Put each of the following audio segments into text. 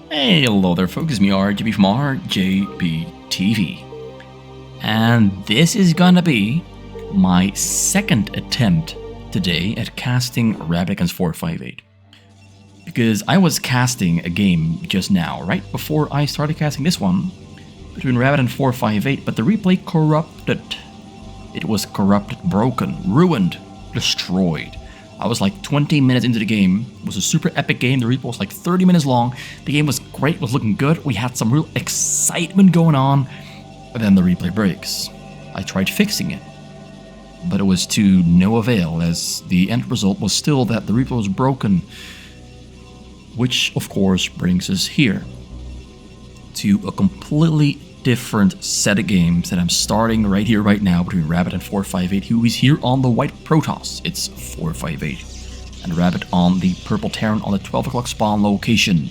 Hey, hello there folks, it's me RJB from RJBTV. And this is gonna be my second attempt today at casting Rabbit against 458. Because I was casting a game just now, right before I started casting this one, between Rabbit and 458, but the replay corrupted. It was corrupted, broken, ruined, destroyed. I was like 20 minutes into the game. It was a super epic game. The replay was like 30 minutes long. The game was great, was looking good. We had some real excitement going on. And then the replay breaks. I tried fixing it, but it was to no avail, as the end result was still that the replay was broken. Which, of course, brings us here to a completely different set of games that I'm starting right here, right now, between Rabbit and 458, who is here on the white Protoss. It's 458. And Rabbit on the purple Terran on the 12 o'clock spawn location.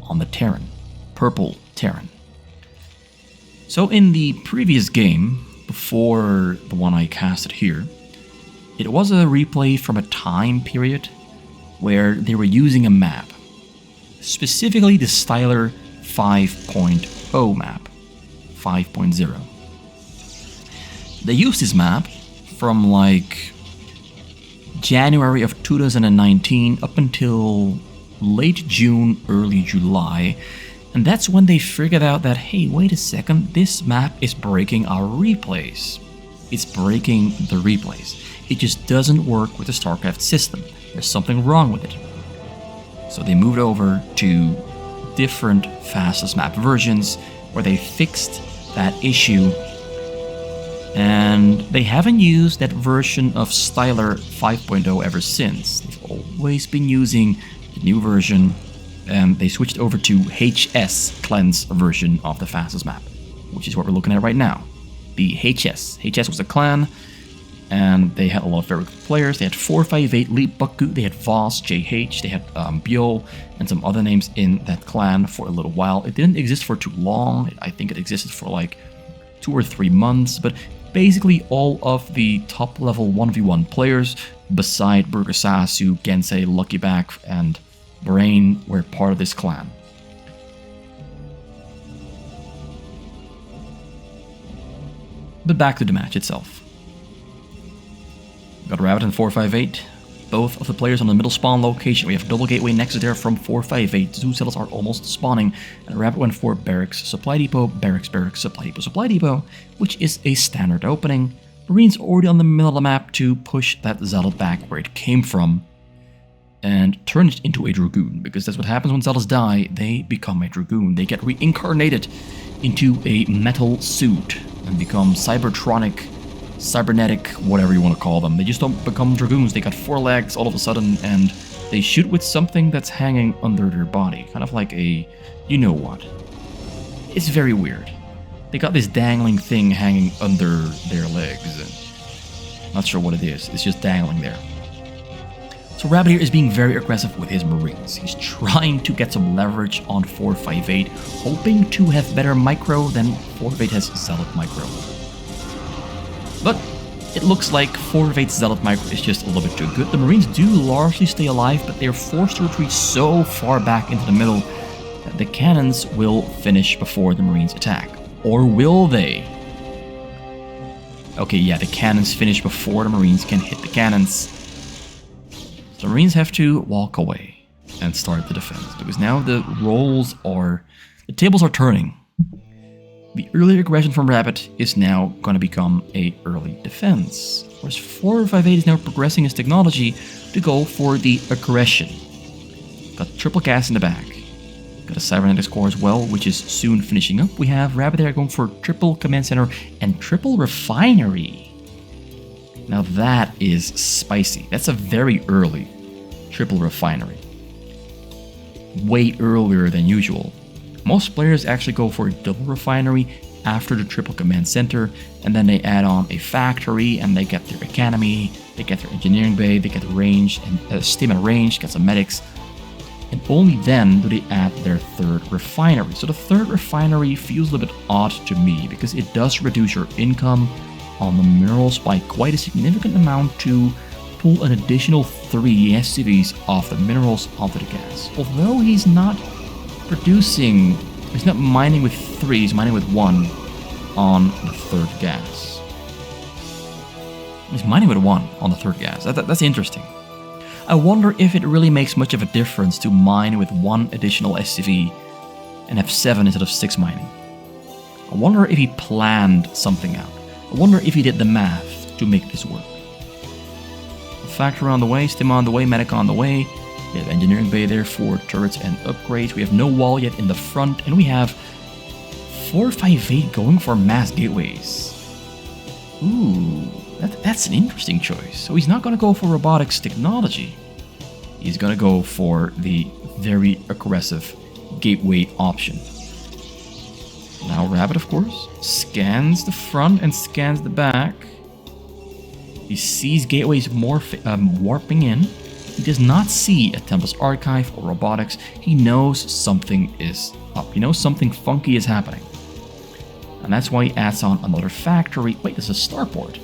On the Terran. Purple Terran. So in the previous game, before the one I casted here, it was a replay from a time period where they were using a map. Specifically the Styler 5.0 map. 5.0. They used this map from like January of 2019 up until late June, early July, and that's when they figured out that, hey, wait a second, this map is breaking our replays. It's breaking the replays. It just doesn't work with the StarCraft system. There's something wrong with it. So they moved over to different fastest map versions where they fixed that issue, and they haven't used that version of Styler 5.0 ever since. They've always been using the new version, and they switched over to HS Cleanse version of the fastest map, which is what we're looking at right now. The HS. HS was a clan, and they had a lot of very good players. They had 458, Lee Baku, they had Voss, JH, they had Biol, and some other names in that clan for a little while. It didn't exist for too long. I think it existed for like 2 or 3 months, but basically all of the top level 1v1 players, beside Burgersasu, Gensei, Luckyback, and Brain, were part of this clan. But back to the match itself. Got Rabbit and 458. Both of the players on the middle spawn location. We have double gateway next to there from 458. Zoo cells are almost spawning. And Rabbit went for barracks, supply depot, barracks, barracks, supply depot, which is a standard opening. Marines already on the middle of the map to push that Zealot back where it came from and turn it into a Dragoon, because that's what happens when Zealots die. They become a Dragoon. They get reincarnated into a metal suit and become cybertronic, cybernetic, whatever you want to call them. They just don't become Dragoons. They got 4 legs all of a sudden, and they shoot with something that's hanging under their body. Kind of like a, you know what. It's very weird. They got this dangling thing hanging under their legs. Not sure what it is. It's just dangling there. So Rabbit here is being very aggressive with his Marines. He's trying to get some leverage on 458, hoping to have better micro than 458 has Zealot micro. But it looks like 458's Zealot micro is just a little bit too good. The Marines do largely stay alive, but they're forced to retreat so far back into the middle that the cannons will finish before the Marines attack. Or will they? Okay, yeah, the cannons finish before the Marines can hit the cannons. The Marines have to walk away and start the defense, because now the tables are turning. The early aggression from Rabbit is now going to become a early defense, whereas 458 is now progressing his technology to go for the aggression. Got triple gas in the back. Got a cybernetics core as well, which is soon finishing up. We have Rabbit there going for triple command center and triple refinery. Now that is spicy. That's a very early triple refinery. Way earlier than usual. Most players actually go for a double refinery after the triple command center, and then they add on a factory, and they get their academy, they get their engineering bay, they get range, and stim and range, get some medics, and only then do they add their third refinery. So the third refinery feels a little bit odd to me, because it does reduce your income on the minerals by quite a significant amount to pull an additional 3 SCVs off the minerals onto the gas. Although he's not producing... He's not mining with 3, he's mining with 1 on the 3rd gas. He's mining with 1 on the 3rd gas. That's interesting. I wonder if it really makes much of a difference to mine with 1 additional SCV and have 7 instead of 6 mining. I wonder if he planned something out. I wonder if he did the math to make this work. Factory on the way, stim on the way, medic on the way. We have engineering bay there for turrets and upgrades. We have no wall yet in the front, and we have 458 going for mass gateways. Ooh, that's an interesting choice. So he's not going to go for robotics technology. He's going to go for the very aggressive gateway option. Now Rabbit, of course, scans the front and scans the back. He sees gateways warping in. He does not see a Tempest Archive or robotics. He knows something is up. He knows something funky is happening. And that's why he adds on another factory. Wait, there's a starport.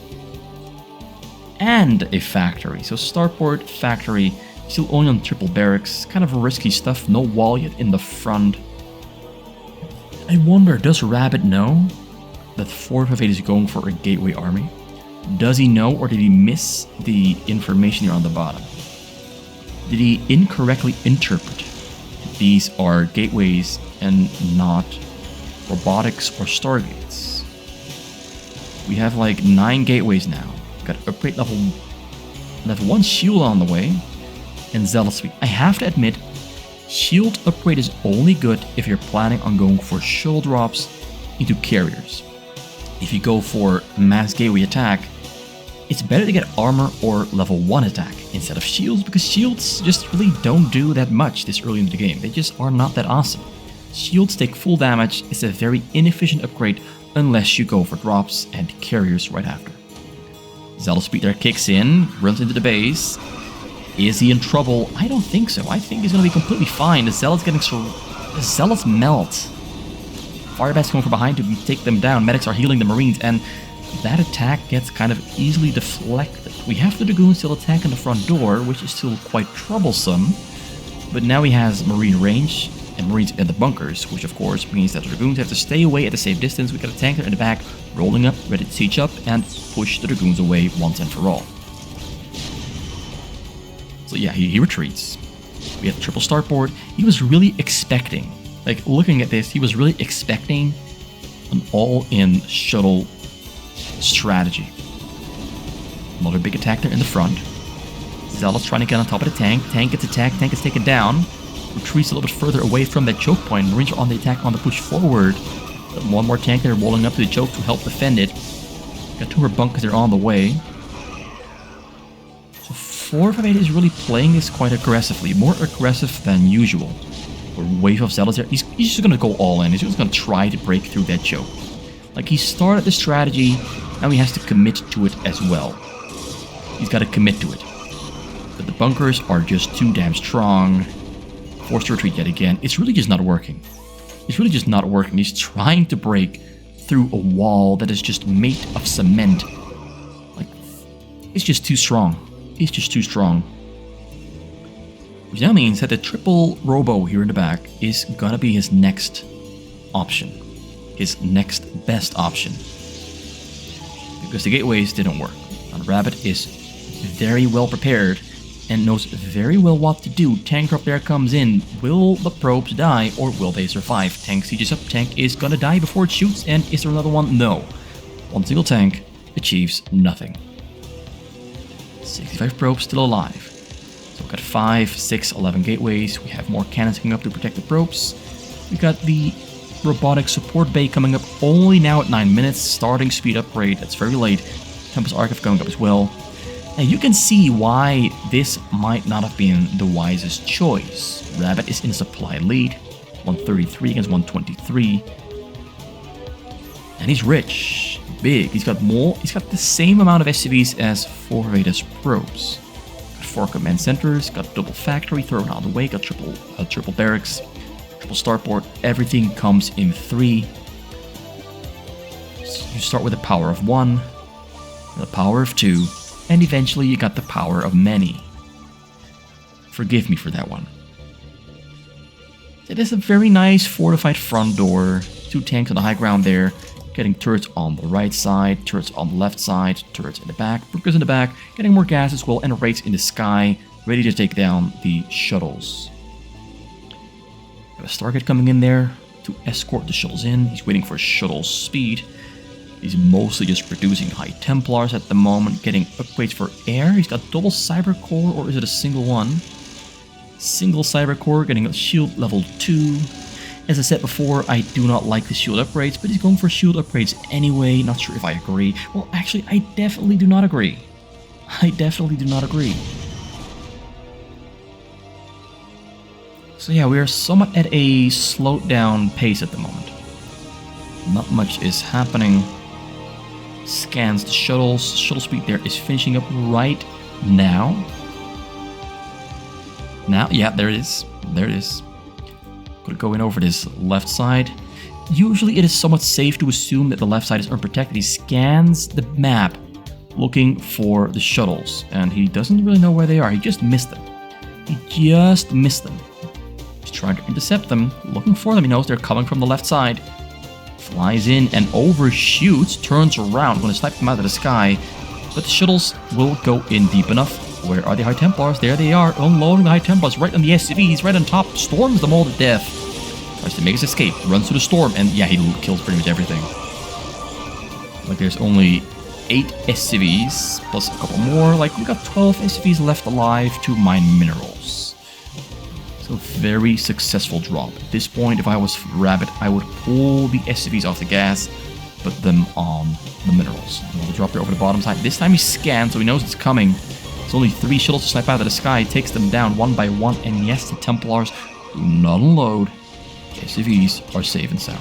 And a factory. So starport, factory, still only on triple barracks. Kind of risky stuff. No wall yet in the front. I wonder, does Rabbit know that 458 is going for a gateway army? Does he know, or did he miss the information here on the bottom? Did he incorrectly interpret these are gateways and not robotics or stargates? We have like 9 gateways now. Got upgrade level 1 shield on the way, and zealous suite. I have to admit, shield upgrade is only good if you're planning on going for shuttle drops into carriers. If you go for mass gateway attack, it's better to get armor or level 1 attack instead of shields, because shields just really don't do that much this early in the game. They just are not that awesome. Shields take full damage. It's a very inefficient upgrade unless you go for drops and carriers right after. Zealous speed there kicks in, runs into the base. Is he in trouble? I don't think so. I think he's going to be completely fine. The Zealot's getting the Zealots melt. Firebats coming from behind to take them down. Medics are healing the Marines, and that attack gets kind of easily deflected. We have the Dragoons still attacking the front door, which is still quite troublesome. But now he has Marine range and Marines in the bunkers, which of course means that the Dragoons have to stay away at the safe distance. We got a tanker in the back, rolling up, ready to siege up, and push the Dragoons away once and for all. So yeah, he retreats. We have triple starport. He was really expecting, like looking at this, he was really expecting an all-in shuttle strategy. Another big attack there in the front. Zealot's trying to get on top of the tank. Tank gets attacked, tank is taken down. Retreats a little bit further away from that choke point. Marines are on the attack on the push forward. One more tank there rolling up to the choke to help defend it. Got 2 more bunkers there on the way. So 458 is really playing this quite aggressively. More aggressive than usual. A wave of Zealots there. He's just going to go all in. He's just going to try to break through that choke. Like, he started the strategy, now he has to commit to it as well. He's got to commit to it. But the bunkers are just too damn strong. Forced to retreat yet again. It's really just not working. It's really just not working. He's trying to break through a wall that is just made of cement. Like, it's just too strong. It's just too strong. Which now means that the triple robo here in the back is gonna be his next option. His next best option. Because the gateways didn't work. And Rabbit is very well prepared and knows very well what to do. Tank drop there comes in. Will the probes die or will they survive? Tank sieges up. Tank is gonna die before it shoots. And is there another one? No. One single tank achieves nothing. 65 probes still alive. So we've got 5, 6, 11 gateways. We have more cannons coming up to protect the probes. We've got the robotic support bay coming up only now at 9 minutes. Starting speed upgrade. That's very late. Tempest Archive going up as well. Now you can see why this might not have been the wisest choice. Rabbit is in supply lead. 133 against 123. And he's rich. Big. He's got more. He's got the same amount of SCVs as 408's probes. Got 4 command centers. Got double factory thrown out of the way. Got triple barracks. Triple starport. Everything comes in 3. So you start with the power of 1. The power of 2. And eventually you got the power of many. Forgive me for that one. It is a very nice fortified front door. 2 tanks on the high ground there. Getting turrets on the right side, turrets on the left side, turrets in the back, bunkers in the back, getting more gas as well, and raids in the sky, ready to take down the shuttles. Got a Stargate coming in there to escort the shuttles in. He's waiting for shuttle speed. He's mostly just producing high Templars at the moment, getting upgrades for air. He's got double cyber core, or is it a single one? Single cyber core, getting a shield level 2. As I said before, I do not like the shield upgrades, but he's going for shield upgrades anyway. Not sure if I agree. Well, actually, I definitely do not agree. I definitely do not agree. So yeah, we are somewhat at a slowed down pace at the moment. Not much is happening. Scans the shuttles. Shuttle speed there is finishing up right now. Now, yeah, there it is. There it is. Going over this left side. Usually it is somewhat safe to assume that the left side is unprotected. He scans the map looking for the shuttles, and he doesn't really know where they are. He just missed them. He just missed them. He's trying to intercept them, looking for them. He knows they're coming from the left side. Flies in and overshoots, turns around, going to snipe them out of the sky, but the shuttles will go in deep enough. Where are the High Templars? There they are, unloading the High Templars right on the SCVs, right on top, storms them all to death. Tries to make his escape, runs through the storm, and yeah, he kills pretty much everything. Like there's only 8 SCVs, plus a couple more. Like we got 12 SCVs left alive to mine minerals. So very successful drop. At this point, if I was Rabbit, I would pull the SCVs off the gas, put them on the minerals. Another drop there over the bottom side. This time he scans, so he knows it's coming. It's only 3 shuttles to snipe out of the sky, takes them down one by one, and yes, the Templars do not unload. The SCVs are safe and sound.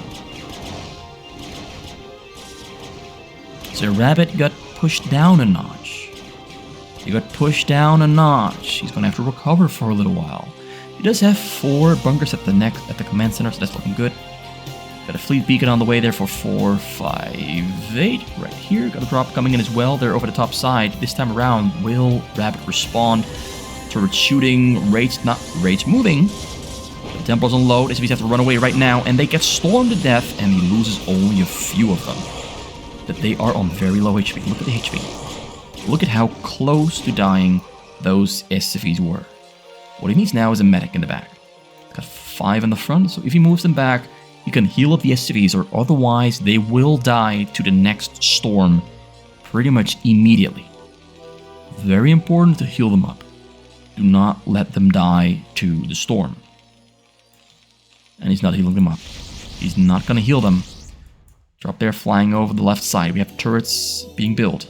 So Rabbit got pushed down a notch. He got pushed down a notch. He's going to have to recover for a little while. He does have 4 bunkers at the command center, so that's looking good. Got a fleet beacon on the way there for 4, 5, 8. Right here. Got a drop coming in as well there over the top side. This time around, will Rabbit respond? Turrets shooting, raids moving. The Templars unload. SCVs have to run away right now, and they get stormed to death, and he loses only a few of them. But they are on very low HP. Look at the HP. Look at how close to dying those SCVs were. What he needs now is a medic in the back. He's got 5 in the front, so if he moves them back, he can heal up the SCVs, or otherwise they will die to the next storm pretty much immediately. Very important to heal them up. Do not let them die to the storm. And he's not healing them up. He's not going to heal them. Drop there flying over the left side. We have turrets being built.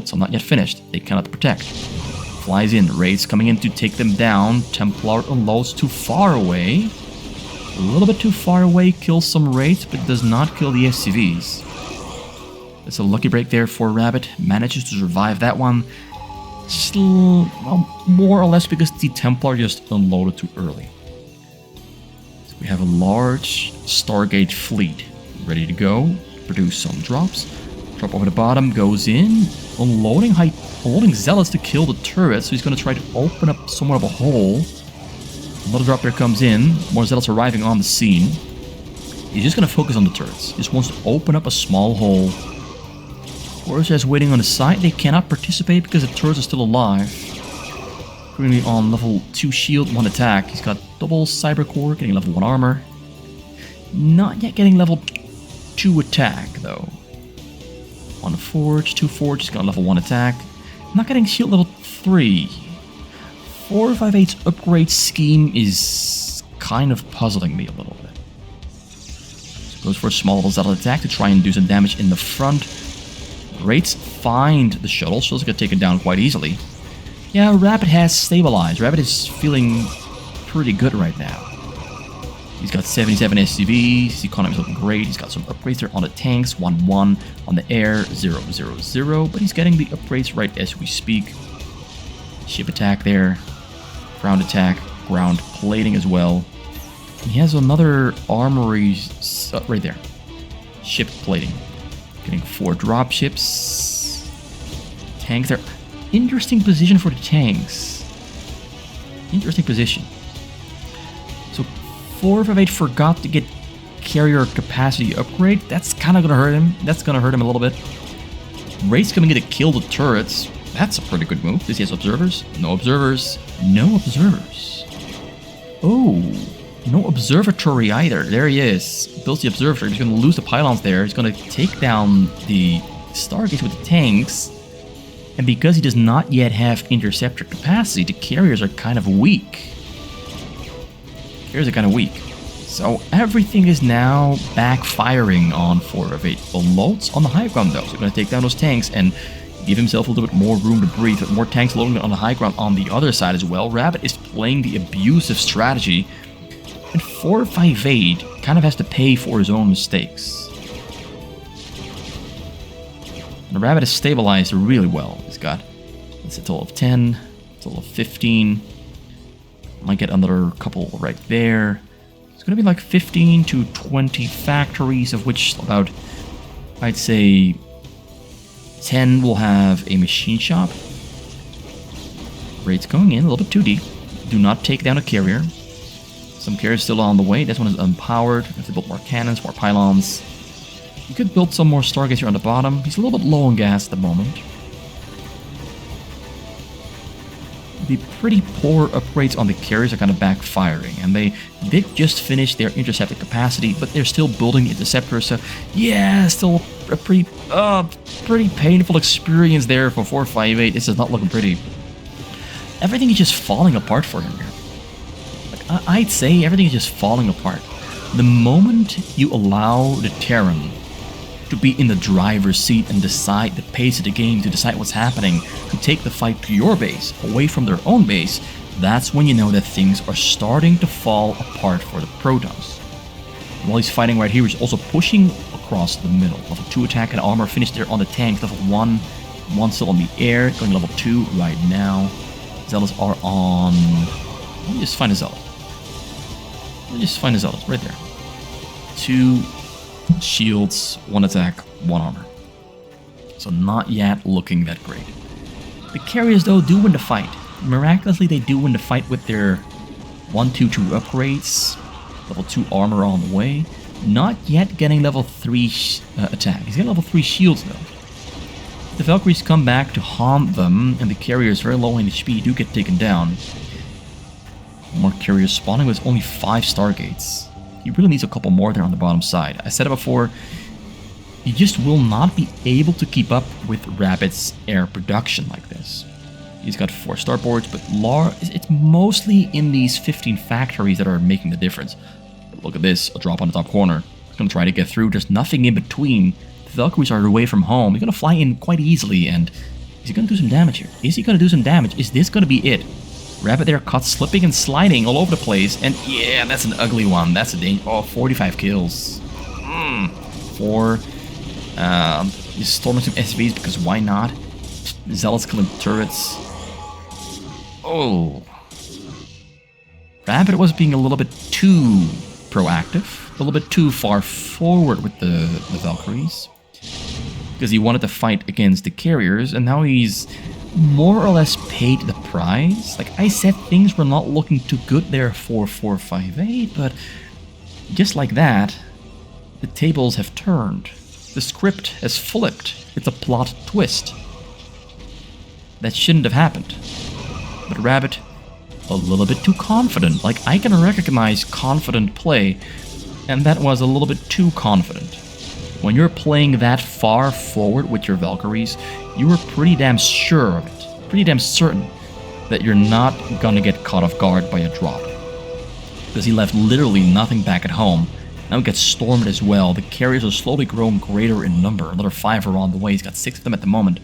So not yet finished. They cannot protect. Flies in. Raids coming in to take them down. Templar unloads too far away. A little bit too far away, kills some raids, but does not kill the SCVs. It's a lucky break there for Rabbit. Manages to survive that one. Still, well, more or less because the Templar just unloaded too early. So we have a large Stargate fleet ready to go. Produce some drops. Drop over the bottom, goes in. Unloading zealots to kill the turrets. So he's going to try to open up somewhat of a hole. Another drop there comes in. More zealots arriving on the scene. He's just going to focus on the turrets. He just wants to open up a small hole. Warriors just waiting on the side. They cannot participate because the turrets are still alive. Currently on level 2 shield, 1 attack. He's got double cyber core, getting level 1 armor. Not yet getting level 2 attack though. 1 forge, 2 forge, he's got level 1 attack. Not getting shield level 3. 458's upgrade scheme is kind of puzzling me a little bit. So goes for a small level zealot attack to try and do some damage in the front. Raids find the shuttle. Shuttle's gonna take it down quite easily. Yeah, Rabbit has stabilized. Rabbit is feeling pretty good right now. He's got 77 SCVs. His economy's looking great. He's got some upgrades there on the tanks. 1-1 on the air. 0-0-0. But he's getting the upgrades right as we speak. Ship attack there. Ground attack. Ground plating as well. He has another armory right there. Ship plating. Getting 4 dropships. Tanks there. Interesting position for the tanks. Interesting position. So 458 forgot to get carrier capacity upgrade. That's kind of going to hurt him. That's going to hurt him a little bit. Raid's coming in to kill the turrets. That's a pretty good move. Does he have observers? No observers. No observers. Oh, no observatory either. There he is. Builds the observatory. He's going to lose the pylons there. He's going to take down the Stargates with the tanks. And because he does not yet have interceptor capacity, the carriers are kind of weak. Carriers are kind of weak. So everything is now backfiring on 458. The loads on the high ground though. So he's going to take down those tanks and give himself a little bit more room to breathe. With more tanks loading on the high ground on the other side as well. Rabbit is playing the abusive strategy. And 458 kind of has to pay for his own mistakes. The Rabbit is stabilized really well. He's got, it's a total of 10, a total of 15. Might get another couple right there. It's going to be like 15 to 20 factories, of which about, I'd say, 10 will have a machine shop. Raid's going in a little bit too deep. Do not take down a carrier. Some carriers still on the way. This one is unpowered. Have to build more cannons, more pylons. You could build some more Stargates here on the bottom. He's a little bit low on gas at the moment. The pretty poor upgrades on the carriers are kind of backfiring, and they did just finish their interceptor capacity, but they're still building interceptors, so yeah, still a pretty painful experience there for 458. This is not looking pretty. Everything is just falling apart for him here. Like, I'd say everything is just falling apart. The moment you allow the Terran to be in the driver's seat and decide the pace of the game, to decide what's happening, to take the fight to your base, away from their own base, that's when you know that things are starting to fall apart for the Protons. While he's fighting right here, he's also pushing across the middle. Level 2 attack and armor finished there on the tank. Level 1, one still on the air, going level 2 right now. Zealots are on... Let me just find a Zealot. Right there. 2 shields, 1 attack, 1 armor. So not yet looking that great. The carriers though do win the fight. Miraculously they do win the fight with their 1-2-2 upgrades. Level 2 armor on the way. Not yet getting level 3 attack. He's getting level 3 shields though. The Valkyries come back to haunt them, and the carriers very low in HP do get taken down. More carriers spawning with only 5 Stargates. He really needs a couple more there on the bottom side. I said it before, he just will not be able to keep up with Rabbit's air production like this. He's got 4 starboards, but it's mostly in these 15 factories that are making the difference. But look at this, a drop on the top corner. He's going to try to get through, there's nothing in between. The Valkyries are away from home. He's going to fly in quite easily, and is he going to do some damage here? Is he going to do some damage? Is this going to be it? Rabbit there caught slipping and sliding all over the place, and yeah, that's an ugly one. That's a danger. Oh, 45 kills. 4. He's storming some SVs because why not? Zealots killing turrets. Oh. Rabbit was being a little bit too proactive, a little bit too far forward with the Valkyries, because he wanted to fight against the carriers, and now he's more or less paid the price. Like I said, things were not looking too good there for 458, but just like that, the tables have turned. The script has flipped. It's a plot twist. That shouldn't have happened. But Rabbit, a little bit too confident. Like, I can recognize confident play, and that was a little bit too confident. When you're playing that far forward with your Valkyries, you are pretty damn sure of it, pretty damn certain that you're not gonna get caught off guard by a drop. Because he left literally nothing back at home. Now he gets stormed as well. The carriers are slowly growing greater in number. Another 5 are on the way. He's got 6 of them at the moment.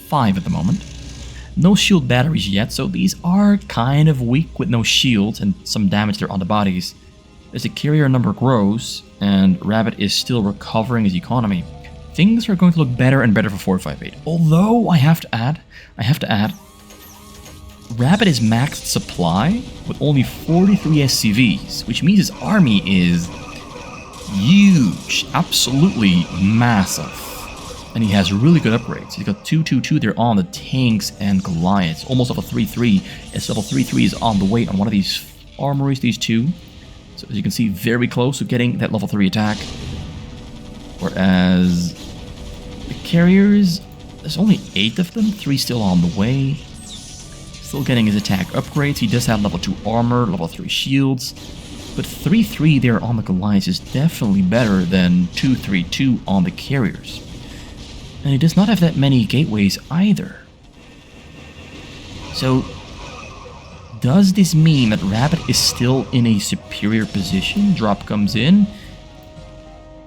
5 at the moment. No shield batteries yet, so these are kind of weak with no shields and some damage there on the bodies. As the carrier number grows, and Rabbit is still recovering his economy, things are going to look better and better for 458. Although, I have to add, Rabbit is maxed supply with only 43 SCVs, which means his army is huge, absolutely massive. And he has really good upgrades. He's got 2-2-2 there on the tanks and Goliaths, almost level 3-3. As level 3-3 is on the way on one of these armories, these 2. So as you can see, very close to getting that level 3 attack. Whereas the carriers, there's only 8 of them, 3 still on the way. Still getting his attack upgrades. He does have level 2 armor, level 3 shields. But 3-3 there on the Goliaths is definitely better than 2-3-2 on the carriers. And he does not have that many gateways either. So, does this mean that Rabbit is still in a superior position? Drop comes in.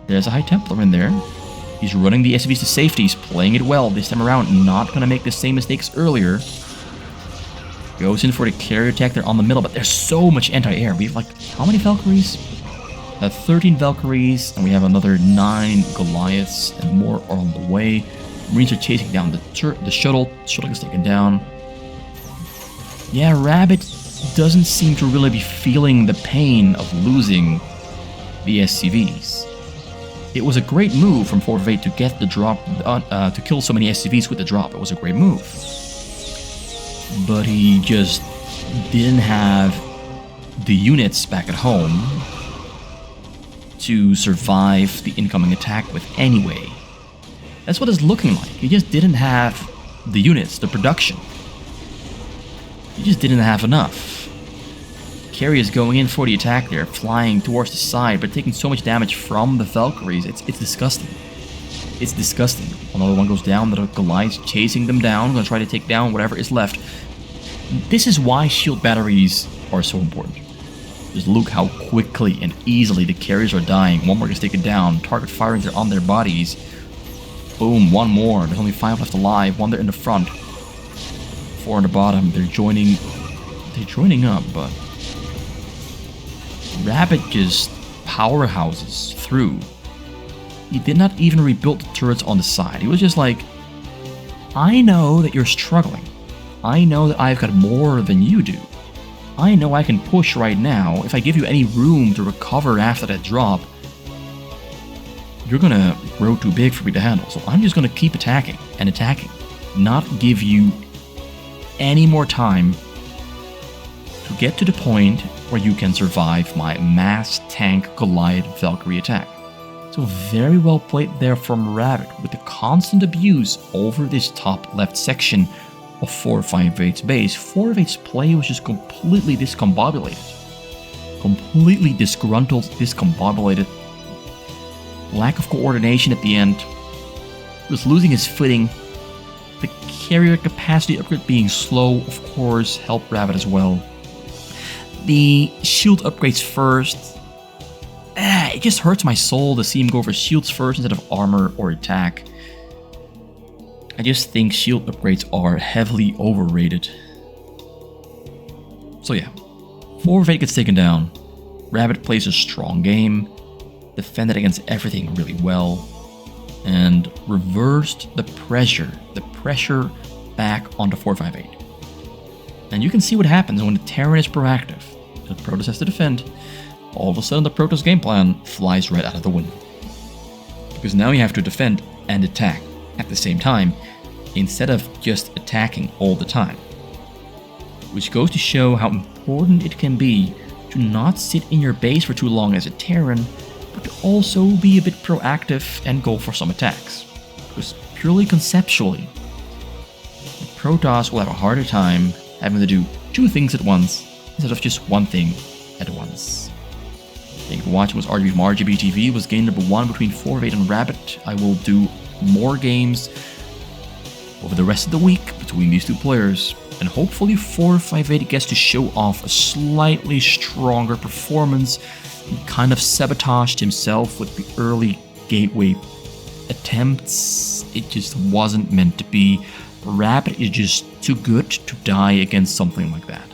There's a High Templar in there. He's running the SCVs to safety. He's playing it well this time around. Not going to make the same mistakes earlier. Goes in for the carrier attack there on the middle, but there's so much anti-air. We have like, how many Valkyries? 13 Valkyries, and we have another 9 Goliaths, and more are on the way. Marines are chasing down the shuttle. Shuttle gets taken down. Yeah, Rabbit doesn't seem to really be feeling the pain of losing the SCVs. It was a great move from 4 of 8 to get the drop, to kill so many SCVs with the drop. It was a great move. But he just didn't have the units back at home to survive the incoming attack with anyway. That's what it's looking like. He just didn't have the units, the production. He just didn't have enough. Carrier is going in for the attack there, flying towards the side, but taking so much damage from the Valkyries. It's disgusting. It's disgusting. Another one goes down, the Goliath's chasing them down, gonna try to take down whatever is left. This is why shield batteries are so important. Just look how quickly and easily the carriers are dying. One more gets taken down, target firing there on their bodies. Boom, one more. There's only 5 left alive, 1 there in the front. 4 on the bottom. They're joining up, but Rabbit just powerhouses through. He did not even rebuild the turrets on the side. He was just like, I know that you're struggling. I know that I've got more than you do. I know I can push right now. If I give you any room to recover after that drop, you're gonna grow too big for me to handle. So I'm just gonna keep attacking and attacking. Not give you any more time to get to the point where you can survive my mass tank Goliath Valkyrie attack. So very well played there from Rabbit with the constant abuse over this top left section of 458's base. 458's play was just completely discombobulated. Completely disgruntled, discombobulated. Lack of coordination at the end. He was losing his footing. The carrier capacity upgrade being slow, of course, helped Rabbit as well. The shield upgrades first. It just hurts my soul to see him go for shields first instead of armor or attack. I just think shield upgrades are heavily overrated. So yeah, 4 of 8 gets taken down. Rabbit plays a strong game, defended against everything really well, and reversed the pressure back onto 458. And you can see what happens when the Terran is proactive. The Protoss has to defend. All of a sudden the Protoss game plan flies right out of the window. Because now you have to defend and attack at the same time, instead of just attacking all the time. Which goes to show how important it can be to not sit in your base for too long as a Terran, but to also be a bit proactive and go for some attacks. Because purely conceptually, the Protoss will have a harder time having to do 2 things at once, instead of just 1 thing at once. Thank you for watching. It was RGB from RGB TV. It was game number 1 between 4 of 8 and Rabbit. I will do more games over the rest of the week between these 2 players, and hopefully 458 gets to show off a slightly stronger performance. He kind of sabotaged himself with the early gateway attempts. It just wasn't meant to be. Rabbit is just too good to die against something like that.